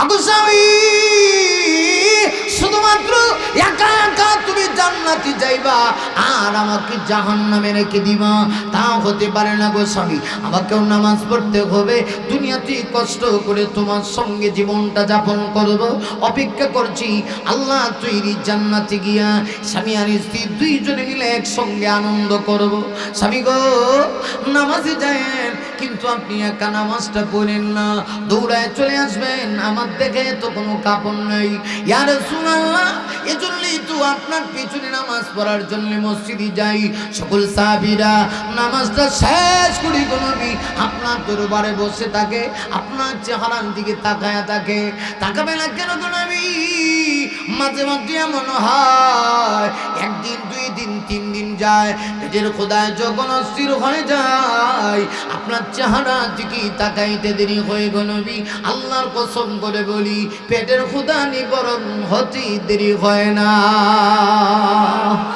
আগো স্বামী, শুধুমাত্র একা একা তুমি জান্নাতে যাইবা আর আমাকে জাহান্নামে রেখে দিবা, তা হতে পারে না গো স্বামী। আমাকেও নামাজ পড়তে হবে, দুনিয়াতে কষ্ট করে তোমার সঙ্গে জীবনটা যাপন করব, অপেক্ষা করছি আল্লাহ তৈরি জান্নাতে গিয়া স্বামী আর স্ত্রী দুইজনে মিলে একসঙ্গে আনন্দ করব। স্বামী গো, নামাজে যায়েন, কিন্তু আপনি একা নামাজটা পড়েন না, দৌড়ায় চলে আসবেন, আমার দেখে তো কোনো কাপড় নেই। ইয়া রাসূলুল্লাহ, এজন্যই তো আপনার পিছনে নামাজ পড়ার জন্য মসজিদে যাই। সকল সাহাবীরা নামাজটা শেষ করে গো নবী আপনার দরবারে বসে থাকে, আপনার চেহারার দিকে তাকায়া থাকে। তাকাবে না কেন গো নবী? মাঝে মাঝে এমন হয়, একদিন, দুই দিন, তিন দিন যায়, পেটের খোদায় যখন অস্থির হয়ে যায়, আপনার চেহারা দিকে তাকাইতে দেরি হয়ে গো নবী, আল্লাহর কসম করে বলি, পেটের খোদা নিবারণ হতে দেরি হয় না।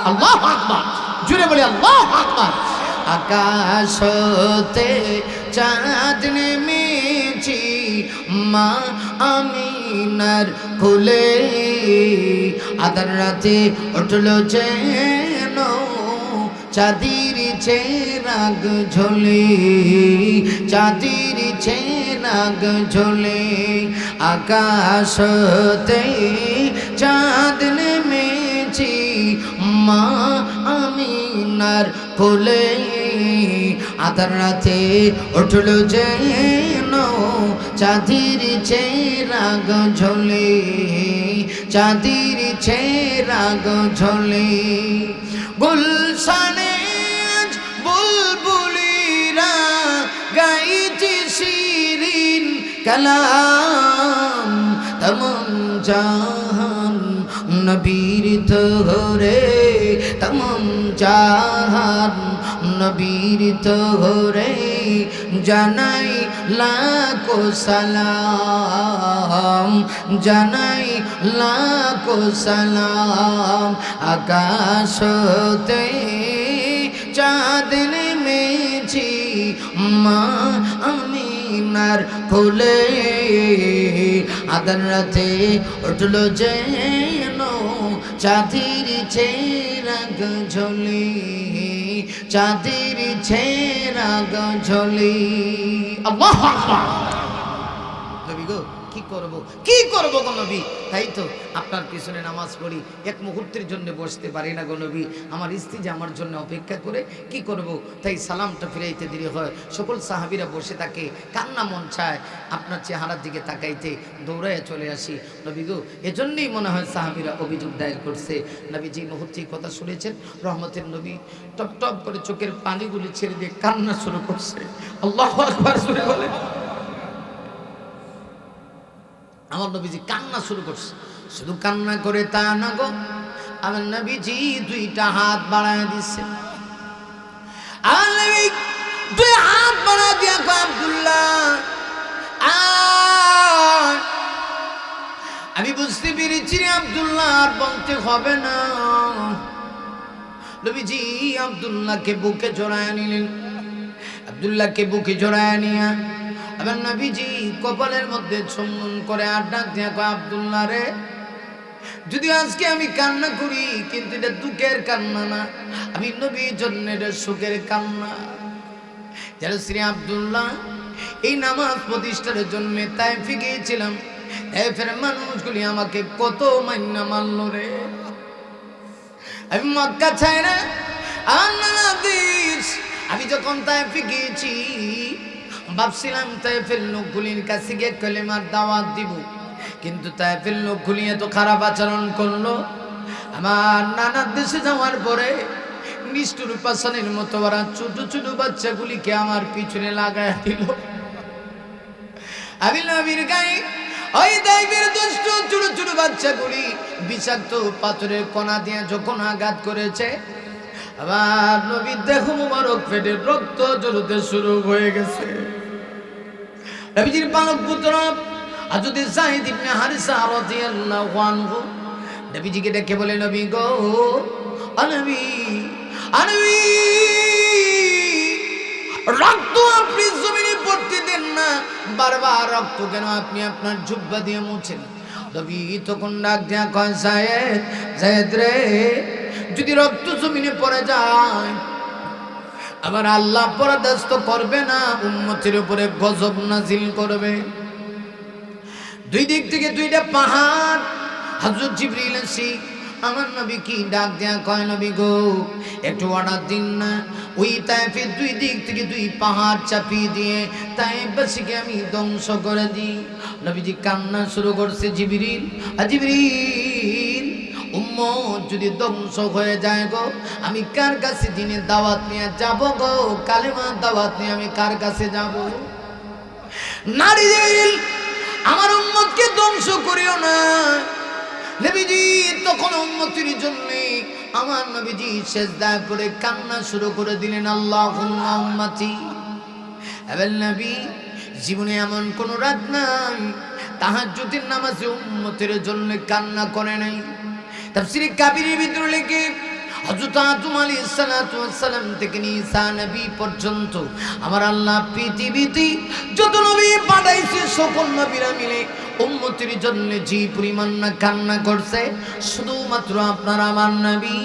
আল্লাহু আকবার, জুড়ে বলি আল্লাহু আকবার। আকাশ হতে চাঁদ নেমেছি মা আমিনার কোলে, আধার রাতে উঠল যেন চাঁদের চেরাগ ঝোলে, চাঁদের চেরাগ ঝোলে। আকাশ হতে চাঁদ নেমেছি মা আমিনার কোলে, আধার রাতে উঠল যেন চাঁদের চেরাগ ঝোলে, চাঁদের চেরাগ ঝোলে। গুলশানে বুলবুলিরা গাইছে শিরিন কালাম, তমাম জাহান নবীর তোরে, তমাম জাহান নবীর তোরে জানাই লাখো সালাম, জানাই লাখো সালাম। আকাশ হতে চাঁদ নেমেছি মা আমিনার কোলে, আধার রাতে উঠল যেন চাঁদের চেরাগ ঝোলে, চাঁদের চেরাগ ঝোলে। আল্লাহু আকবার। নবী গো, কি করব, কি করব গো নবী? তাই তো আপনার পিছনে নামাজ পড়ি, এক মুহূর্তের জন্য বসতে পারি না গো নবী। আমার স্ত্রী যে আমার জন্য অপেক্ষা করে, কি করব? তাই সালামটা ফিরাইতে দেরি হয়। সকল সাহাবীরা বসে থাকে, কান্না মন চায় আপনার চেহারার দিকে তাকাইতে, দৌড়ায় চলে আসি নবী গো। এজন্যই মনে হয় সাহাবীরা অভিযোগ দায়ের করছে। নবী যে মুহূর্তে কথা শুনেছেন, রহমতের নবী টপ টপ করে চোখের পানিগুলি ছেড়ে দিয়ে কান্না শুরু করছে। আল্লাহু আকবার শুনে বলে, আমার নবীজি কান্না শুরু করছে। শুধু কান্না করে তা না গো, আমার নবীজি দুইটা হাত বাড়ায় দিচ্ছে। আমার নবী দুই হাত বাড়ায় দিয়া কয়, আব্দুল্লাহ আমি বুঝতে পেরেছি রে আব্দুল্লাহ, আর বলতে হবে না। নবীজি আব্দুল্লাহকে বুকে জড়ায় নিলেন। আব্দুল্লাহকে বুকে জড়ায় নিয়া আবার নবীজি কপালের মধ্যে চুম্বন করে আর ডাক দিয়া কয়, আব্দুল্লাহ রে, যদি আজকে আমি কান্না করি, কিন্তু এটা দুঃখের কান্না না, আমি নবীর জন্য এটা সুখের কান্না। যারা শ্রী আব্দুল্লাহ এই নামাজ প্রতিষ্ঠার জন্য তাইফে গিয়েছিলাম, তাইফের মানুষগুলি আমাকে কত মাইন্না মানল রে। আমি মক্কা ছাইরা আমি যখন তাইফে গিয়েছি, ভাবছিলাম তাইফের লোকগুলির কাছে গিয়ে কলেমার দাওয়াত দিব, কিন্তু তাইফের লোকগুলি এত খারাপ আচরণ করলো। আমার নানার দেশে যাওয়ার পরে নিষ্ঠুর পাষাণের মতো ওরা ছোট ছোট বাচ্চাগুলিকে আমার পিছনে লাগায় দিল। আমি নবীর গায়ে ওই তাইফের দুষ্ট ছোট ছোট বাচ্চাগুলি বিষাক্ত পাথরের কণা দিয়ে যখন আঘাত করেছে, আবার নবীর দেহ মুবারক ফেটে রক্ত ঝরতে শুরু হয়ে গেছে। নবীজির পালক পুত্র হযরত যায়েদ ইবনে হারিসা রাদিয়াল্লাহু আনহু নবীজিকে ডেকে বলে, নবী গো, নবী, নবী, রক্ত আপনি জমিনে করতে দেন না, বারবার রক্ত কেন আপনি আপনার জুব্বা দিয়ে মুছেন? নবী তখন ডাক দেয়া কয়, যায়েদ, যায়েদ রে, যদি রক্ত জমিনে পড়ে যায় আবার আল্লাহ পরদাস্ত করবে না, উম্মতের উপরে গজব নাজিল করবে। দুই দিক থেকে দুইটা পাহাড়। হযরত জিবরিল এসে আমার নবী কি ডাক দেয়া কয়, নবী গো একটু অর্ডার দিন না, ওই তায়েফের দুই দিক থেকে দুই পাহাড় চাপিয়ে দিয়ে তায়েফবাসীকে আমি ধ্বংস করে দিই। নবীজি কান্না শুরু করছে, জিবরিল জিবরিল, উম্মত যদি ধ্বংস হয়ে যায় গো, আমি কার কাছে দিনের দাওয়াত নিয়ে যাব গো? কালেমার দাওয়াত নিয়ে আমি কার কাছে যাব? নারী জিবরিল, আমার উম্মতকে ধ্বংস করিও না। নবীজি তখন উম্মতের জন্য আমার নবীজি সিজদায় পড়ে কান্না শুরু করে দিলেন, আল্লাহুম্মা উম্মতি। এবার নবী জীবনে এমন কোন রাত নাই তাহাজ্জুদের নামাজে উম্মতের জন্য কান্না করে নাই। তাফসীরে কাবীরের ভিতরে লেখে হযরত আদম আলাইহিস সালাতু ওয়াস সালাম থেকে ঈসা নবী পর্যন্ত আমার আল্লাহ পৃথিবীতে যত নবী পাঠাইছে সকল নবীরা মিলে উম্মতের জন্য যে পরিমাণ না কান্না করছে, শুধুমাত্র আপনার আমার নবী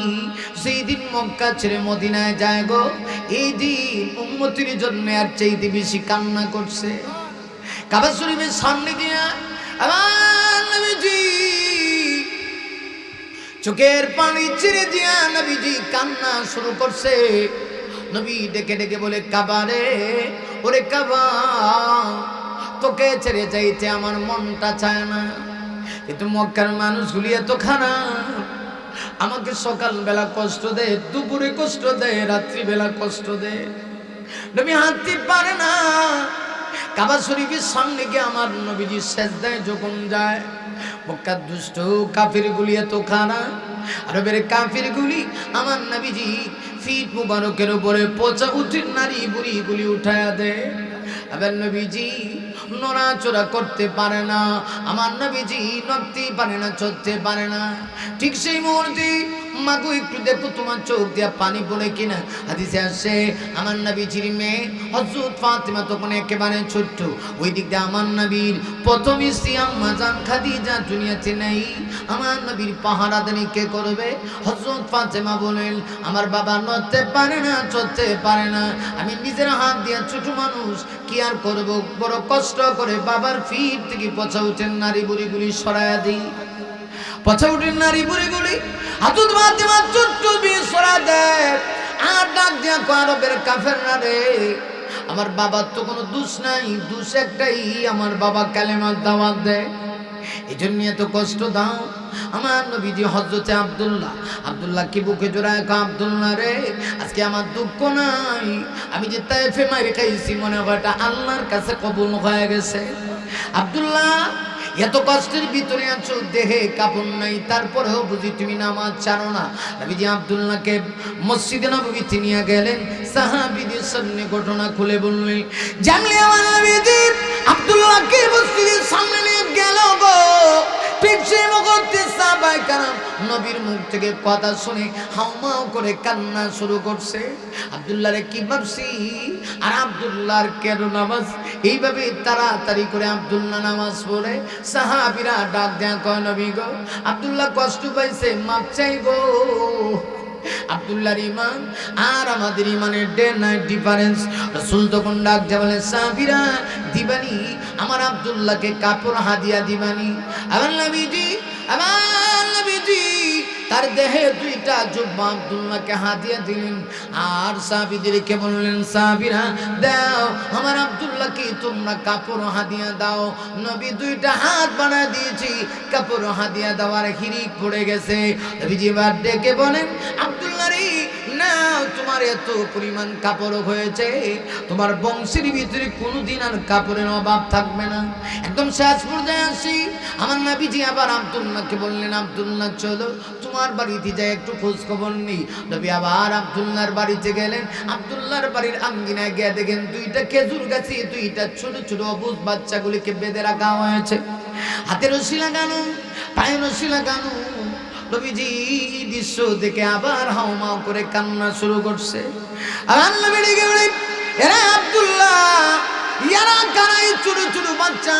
সেই দিন মক্কা ছেড়ে মদিনায় যায় গো, এই দিন উম্মতের জন্য আর চাইতে বেশি কান্না করছে। কাবা শরীফের সামনে দিয়া আমার নবীজি চোখের পানি ছেড়ে দিয়া নবীজি কান্না শুরু করছে। নবী ডেকে ডেকে বলে, কাবা রে, ওরে কাবা, তোকে ছেড়ে যাইতে আমার মনটা চায় না, কিন্তু মক্কার মানুষগুলি এত খারাপ, আমাকে সকালবেলা কষ্ট দেয়, দুপুরে কষ্ট দেয়, রাত্রিবেলা কষ্ট দেয়, নবী হাঁটতে পারে না। কাবা শরীফের সামনে গিয়ে আমার নবীজি সিজদায় যখন যায়, মক্কার দুষ্ট কাফিরগুলি এত খারাপ, আরবের কাফিরগুলি আমার নবীজি ফিট মুবারকের উপরে পচা উঠির নারী বুড়িগুলি উঠায়া দেয়। আবার নবীজি নড়াচড়া করতে পারে না, আমার নবীজি নড়তে পারে না, চলতে পারে না। ঠিক সেই মুহূর্তে মাগো একটু দেখো তোমার চোখ দিয়া পানি পড়ে কিনা। হাদিসে আসে আমার নবীজির মেয়ে হযরত ফাতিমা তখন একেবারে ছোট্ট, ওই দিক দিয়ে আমার নবীর প্রথম স্ত্রী আম্মা জান খাদিজা দুনিয়াতে নেই। আমার নবীর পাহারাদারি কে করবে? হযরত ফাতিমা বলেন, আমার বাবা নড়তে পারে না, চলতে পারে না, আমি নিজের হাত দিয়ে ছোট মানুষ কি আর করব, বড় কষ্ট করে বাবার ফিট থেকে পচা উঠেন নারী বুড়িগুলি সরাইয়া দিই। পচা উঠেন নারী বুড়িগুলি হযরত ফাতিমা ছোট্ট বিয়ে সরা দেয়। আর ডাক দিয়া আরবের কাফেররা রে, আমার বাবার তো কোনো দোষ নাই, দোষ একটাই, আমার বাবা কালেমার দাওয়াত দেয়, এই জন্য এত কষ্ট দাও। আমার নবীজি হযরতে আব্দুল্লাহকে বুকে জড়ায় কয়, আব্দুল্লাহ রে, আজকে আমার দুঃখ নাই, আমি যে তায়েফে মাইরে খাইছি মনে হয় এটা আল্লাহর কাছে কবুল হয়ে গেছে। আব্দুল্লাহ, এত কষ্টের ভিতরে আছো, দেহে কাপড় নাই, তারপরেও বুঝি তুমি নামাজ ছাড়ো না। নবীজি আব্দুল্লাহকে মসজিদে নববীতে নিয়ে গেলেন, সাহাবীদের সামনে ঘটনা খুলে বললেন। জানলে আমার নবীজি আব্দুল্লাহকে মসজিদের সামনে নিয়ে গেল গো, ঠিক সেই মুহূর্তে সাহাবায়ে কেরাম নবীর মুখ থেকে কথা শুনে হাউমাউ করে কান্না শুরু করছে। আব্দুল্লাহ রে কি ভাবছি, আর আব্দুল্লাহর কেন নামাজ? এইভাবে তাড়াতাড়ি করে আব্দুল্লাহ নামাজ পড়ে সাহাবীরা ডাক দেয়া কয়, নবী গো, আব্দুল্লাহ কষ্ট পাইছে, মাপ চাই গো। আব্দুল্লাহর ঈমান আর আমাদের ঈমানের ডে নাইট ডিফারেন্স। রাসূল তখন ডাক দেয়া বলে, সাহাবীরা দিবানি আমার আব্দুল্লাহকে কাপড় হাদিয়া দিবানি। আমার নবীজি তার দেহে দুইটা জুব্বা আব্দুল্লাহকে হাদিয়া দিলেন। আর সাহাবীদেরকে বললেন, সাহাবীরা দাও আমার আব্দুল্লাহকে তোমরা কাপড় হাদিয়া দাও। নবী দুইটা হাত বানা দিয়েছি, কাপড় হাদিয়া দেওয়ার হিরিক পড়ে গেছে। নবীজি বার ডেকে বলেন, আব্দুল্লাহ রে, না তোমার এত পরিমাণ কাপড় হয়েছে, তোমার বংশের ভিতরে কোনোদিন আর কাপড়ের অভাব থাকবে না। একদম শেষ পর্যায়ে আসি, আমার নবীজি আবার আব্দুল্লাহকে বললেন, আব্দুল্লাহ চলো তোমার বাড়িতে যাই একটু খোঁজ খবর নেই। নবী আবার আব্দুল্লাহর বাড়িতে গেলেন। আব্দুল্লাহর বাড়ির আঙ্গিনায় গিয়ে দেখেন দুইটা খেজুর গাছে দুইটা ছোট ছোট অবুঝ বাচ্চাগুলিকে বেঁধে রাখা হয়েছে, হাতে রশি লাগানো, পায়ে রশি লাগানো। নবীজি দৃশ্য দেখে আবার হাউমাউ করে কান্না শুরু করছে। আর নবী ডেকে বলে, এরা আব্দুল্লাহ ইয়ারা কারা? এই ছোট ছোট বাচ্চা,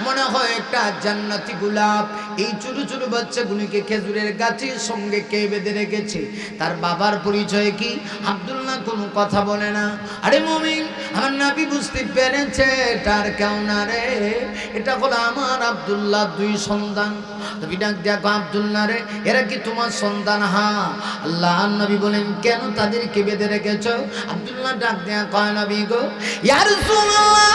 মনে হয় একটা জান্নাতি গোলাপ। এই ছোট ছোট বাচ্চাগুলিকে খেজুরের গাছের সঙ্গে কে বেঁধে রেখেছে? তার বাবার পরিচয় কি? আব্দুল্লাহ কোনো কথা বলে না। আরে মুমিন, আমার নবী বুঝতে পেরেছে তার কেউ না রে, এটা হলো আমার আব্দুল্লাহ দুই সন্তান। নবী ডাক দেখো, আব্দুল্লাহ রে, এরা কি তোমার সন্তান? হ্যাঁ। আল্লাহ নবী বলেন, কেন তাদেরকে বেঁধে রেখেছো? আব্দুল্লাহ ডাক দেয়া কয়, নবী গো, ইয়া রাসূলুল্লাহ,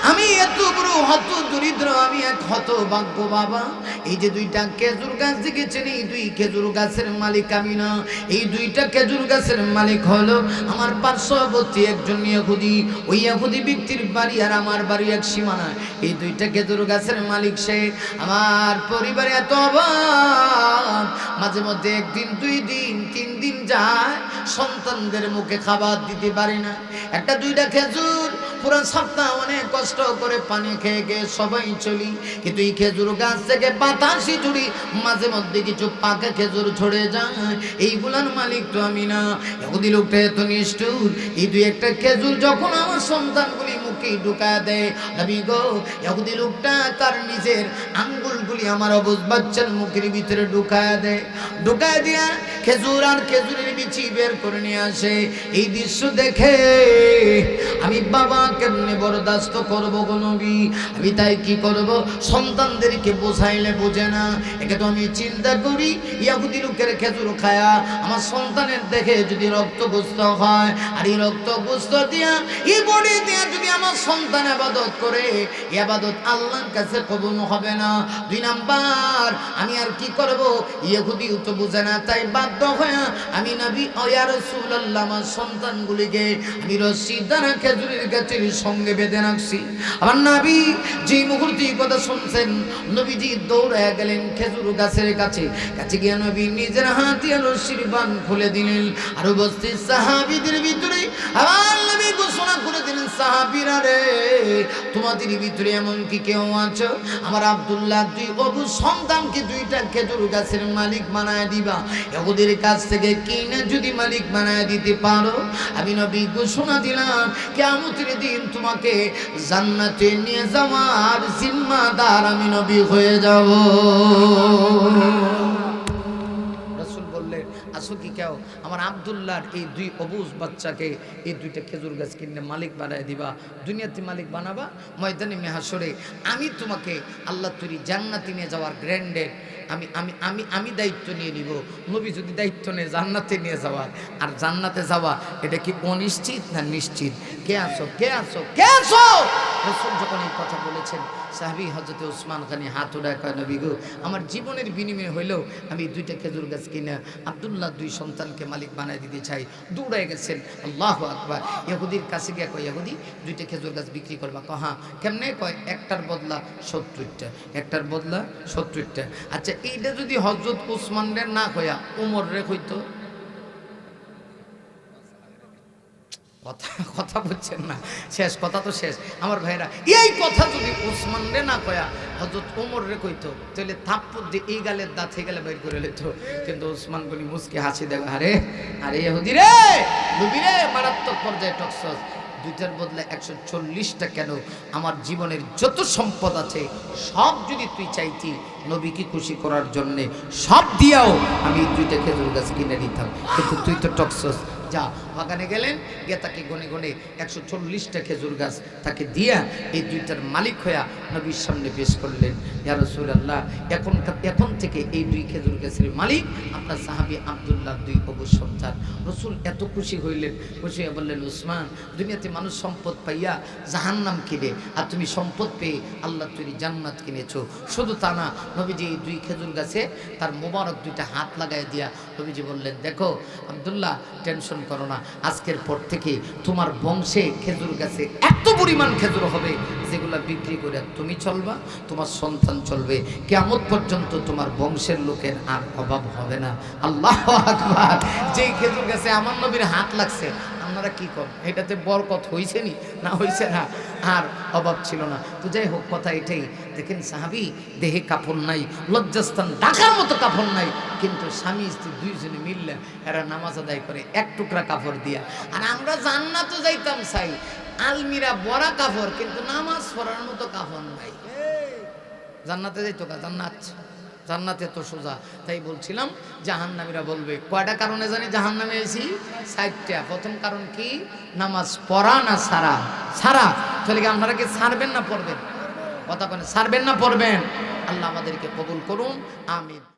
আমি এত বড় হত দরিদ্র, আমি এক হতভাগ্য বাবা। এই যে দুইটা খেজুর গাছ দেখেছেন, এই দুই খেজুর গাছের মালিক আমি না। এই দুইটা খেজুর গাছের মালিক হলো আমার পার্শ্ববর্তী একজন ইহুদি। ওই ইহুদি ব্যক্তির বাড়ি আর আমার বাড়ি এক সীমানা। এই দুইটা খেজুর গাছের মালিক সে। আমার পরিবারে এত অভাব, মাঝে মধ্যে একদিন, দুই দিন, তিন দিন যায়, সন্তানদের মুখে খাবার দিতে পারি না। একটা দুইটা খেজুর পুরো সপ্তাহ অনেক কষ্ট করে পানি খেয়ে খেয়ে সবাই চলি, কিন্তু এই খেজুর গাছ থেকে বাতাসি জুড়ি মাঝে মধ্যে কিছু পাকা খেজুর ছড়ে যায়, এইগুলার মালিক তো আমি না। ইহুদি লোকটা এত নিষ্ঠুর, এই দুই একটা খেজুর যখন আমার সন্তানগুলি মুখে ঢুকায় দেয়, নবী গো, ইহুদি লোকটা তার নিজের আঙ্গুলগুলি আমার অবুঝ বাচ্চার মুখের ভিতরে ঢুকায় দেয়। ঢুকায় দিয়া খেজুর আর খেজুরের বিচি বের করে নিয়ে আসে। এই দৃশ্য দেখে আমি বাবা কেমনে বরদাস্ত করবো গো নবী? আমি তাই কি করব? সন্তানদেরকে বোঝাইলে বোঝে না। একে তো আমি চিন্তা করি, ইহুদি লোকের খেজুর খায়া আমার সন্তানের দেখে যদি রক্তগ্রস্ত হয়, আর এই রক্তগ্রস্ত দিয়া, এই বডি দিয়া যদি আমার সন্তান ইবাদত করে, ইবাদত আল্লাহর কাছে কবুল হবে না। দুই নাম্বার, আমি আর কি করব? ইহুদিও তো বোঝে না, তাই বাধ্য হয়ে আমি নবী, ও ইয়া রাসূলুল্লাহ, আমার সন্তানগুলিকে আমি রশি দ্বারা খেজুরের গাছের সঙ্গে বেঁধে রাখছি। আমার নবী যে মুহূর্তে কথা শুনছেন, নবীজি দৌড়ে গেলেন খেজুর গাছের কাছে। কাছে গিয়ে নবী নিজের হাত দিয়ে রশির বান খুলে দিলেন। আর উপস্থিত সাহাবীদের ভিতরে আমার নবী ঘোষণা করে দিলেন, সাহাবীরা রে, তোমাদের ভিতরে এমন কি কেউ আছো? আমার আব্দুল্লাহ দুই অবু সন্তানকে দুইটা খেজুর গাছের মালিক বানায় দিবা। ইহুদির কাছ থেকে কিনে যদি মালিক বানায় দিতে পারো, আমি নবী ঘোষণা দিলাম, কিয়ামতের দিন তোমাকে জান্নাতে নিয়ে যাওয়ার জিম্মাদার আমি নবী হয়ে যাব। রাসূল বললেন, আসো কি কেউ আমার আব্দুল্লাহর এই দুই অবুজ বাচ্চাকে এই দুইটা খেজুর গাছ কিনে মালিক বানায় দিবা, দুনিয়াতে মালিক বানাবা, ময়দানে মেহাশরে আমি তোমাকে আল্লাহ তৈরি জান্নাতে নিয়ে যাওয়ার গ্র্যান্ডেড আমি আমি আমি আমি দায়িত্ব নিয়ে নিব। নবী যদি দায়িত্ব নেয় জান্নাতে নিয়ে যাওয়ার, আর জান্নাতে যাওয়া এটা কি অনিশ্চিত না নিশ্চিত? কে আসো, কে আসো, কে আসো? রাসূল যখন এই কথা বলেছেন, সাহাবী হযরত ওসমান গনি হাত উঠায় কয়, নবী গো, আমার জীবনের বিনিময়ে হইলেও আমি দুইটা খেজুর গাছ কিনে আব্দুল্লাহ দুই সন্তানকে মালিক বানায় দিতে চাই। দৌড়ায় গেছেন, আল্লাহু আকবার। ইহুদির কাছে গিয়ে কয়, ইহুদি, দুইটা খেজুর গাছ বিক্রি করবা? কয় হ্যাঁ। কেমনে? কয় একটার বদলা 70টা, একটার বদলা 70টা। আচ্ছা, এইটা যদি হযরত ওসমানের না কয়া উমর রে কইতো? কথা বুঝছেন না? শেষ কথা তো শেষ আমার ভাইরা। এই কথা যদি ওসমান রে না কয়া হযরত ওমর রে কইতো, তাহলে থাপ্পড় দিয়ে এই গালের দাঁত এই গালে বের করে লইতো। কিন্তু ওসমান বলি মুসকে হাসি দেয়, আরে আরে ইহুদি রে, নবী রে, মারাত্মক পর্যায়ে টকসস। দুইটার বদলে 140টা কেন? আমার জীবনের যত সম্পদ আছে সব যদি তুই চাইতি নবীকে খুশি করার জন্যে, সব দিয়াও আমি দুইটা খেজুর গাছ কিনে নিতাম, কিন্তু তুই তো টকসস। যা, বাগানে গেলেন, গিয়ে তাকে গনে গনে 140টা খেজুর গাছ তাকে দিয়া এই দুইটার মালিক হইয়া নবীর সামনে পেশ করলেন। ইয়া রাসূলুল্লাহ, এখন থেকে এই দুই খেজুর গাছের মালিক আপনার সাহাবী আব্দুল্লাহ দুই অবু সন্তান। রাসূল এত খুশি হইলেন, খুশি হয়ে বললেন, ওসমান, দুনিয়াতে মানুষ সম্পদ পাইয়া জাহান্নাম কিনে, আর তুমি সম্পদ পেয়ে আল্লাহ তৈরি জান্নাত কিনেছো। শুধু তা না, নবীজি এই দুই খেজুর গাছে তার মোবারক দুইটা হাত লাগাই দিয়া নবীজি বললেন, দেখো আব্দুল্লাহ, টেনশন করো না, আজকের পর থেকে তোমার বংশে খেজুর গাছে এত পরিমাণ খেজুর হবে যেগুলা বিক্রি করে তুমি চলবা, তোমার সন্তান চলবে, কিয়ামত পর্যন্ত তোমার বংশের লোকের আর অভাব হবে না। আল্লাহু আকবার। যেই খেজুর গাছে আমার নবীর হাত লাগছে, আপনারা কি করেন? এটাতে বরকত হয়েছে নি না হয়েছে না? আর অভাব ছিল না। তো যাই হোক, কথা এটাই, দেখেন সাহাবী দেহে কাপড় নাই, লজ্জাস্থান ঢাকার মতো কাপড় নাই, কিন্তু স্বামী স্ত্রী দুইজনে মিললে এরা নামাজ আদায় করে এক টুকরা কাপড় দিয়া। আর আমরা জান্নাতে যাইতাম চাই, আলমিরা বড়া কাপড়, কিন্তু নামাজ পড়ার মতো কাপড় নাই। জান্নাতে যাইতো কা? জান্নাতে তো সোজা। তাই বলছিলাম জাহান্নামীরা বলবে কয়টা কারণে জানি জাহান্নামে এসি? 4টা। প্রথম কারণ কি? নামাজ পড়া না সারা? সারা। তাহলে কি আপনারা কি ছাড়বেন না পড়বেন? কথা বলেন, ছাড়বেন না পড়বেন? আল্লাহ আমাদেরকে কবুল করুন, আমিন।